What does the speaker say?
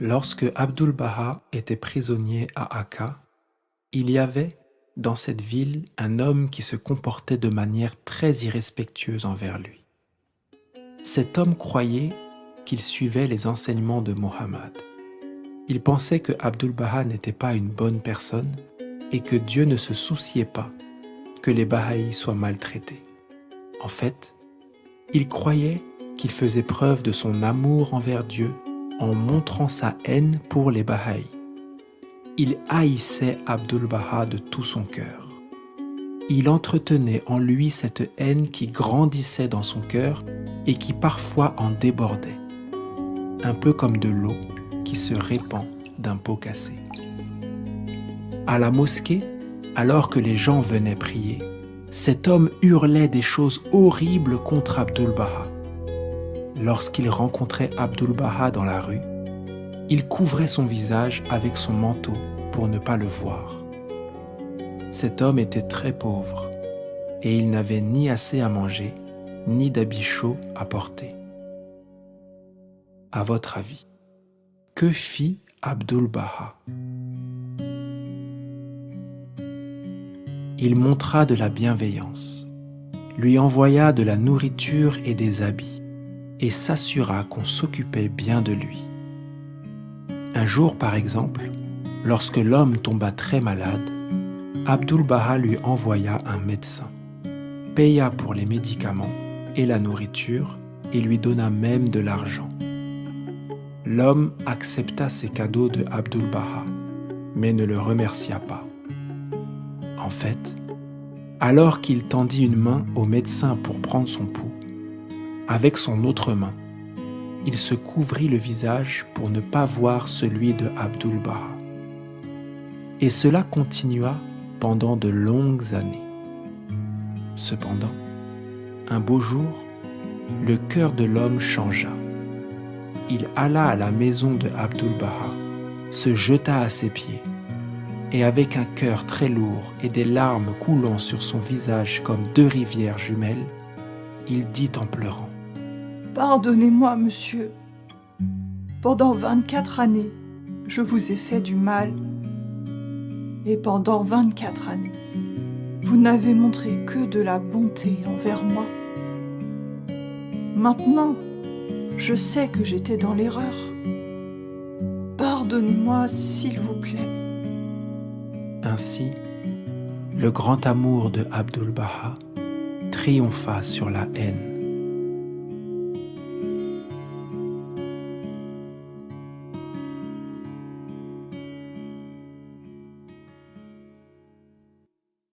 Lorsque Abdul-Baha était prisonnier à Akka, il y avait dans cette ville un homme qui se comportait de manière très irrespectueuse envers lui. Cet homme croyait qu'il suivait les enseignements de Mohammed. Il pensait que Abdul-Baha n'était pas une bonne personne et que Dieu ne se souciait pas que les Bahaïs soient maltraités. En fait, il croyait qu'il faisait preuve de son amour envers Dieu en montrant sa haine pour les Bahaïs. Il haïssait Abdul-Baha de tout son cœur. Il entretenait en lui cette haine qui grandissait dans son cœur et qui parfois en débordait, un peu comme de l'eau qui se répand d'un pot cassé. À la mosquée, alors que les gens venaient prier, cet homme hurlait des choses horribles contre Abdul-Baha. Lorsqu'il rencontrait Abdul-Baha dans la rue, il couvrait son visage avec son manteau pour ne pas le voir. Cet homme était très pauvre et il n'avait ni assez à manger, ni d'habits chauds à porter. À votre avis, que fit Abdul-Baha? Il montra de la bienveillance, lui envoya de la nourriture et des habits, et s'assura qu'on s'occupait bien de lui. Un jour, par exemple, lorsque l'homme tomba très malade, Abdul-Baha lui envoya un médecin, paya pour les médicaments et la nourriture et lui donna même de l'argent. L'homme accepta ces cadeaux de Abdul-Baha, mais ne le remercia pas. En fait, alors qu'il tendit une main au médecin pour prendre son pouls, avec son autre main, il se couvrit le visage pour ne pas voir celui de Abdul-Baha. Et cela continua pendant de longues années. Cependant, un beau jour, le cœur de l'homme changea. Il alla à la maison de Abdul-Baha, se jeta à ses pieds, et avec un cœur très lourd et des larmes coulant sur son visage comme deux rivières jumelles, il dit en pleurant: « Pardonnez-moi, monsieur. Pendant 24 années, je vous ai fait du mal. Et pendant 24 années, vous n'avez montré que de la bonté envers moi. Maintenant, je sais que j'étais dans l'erreur. Pardonnez-moi, s'il vous plaît. » Ainsi, le grand amour de Abdul-Baha triompha sur la haine.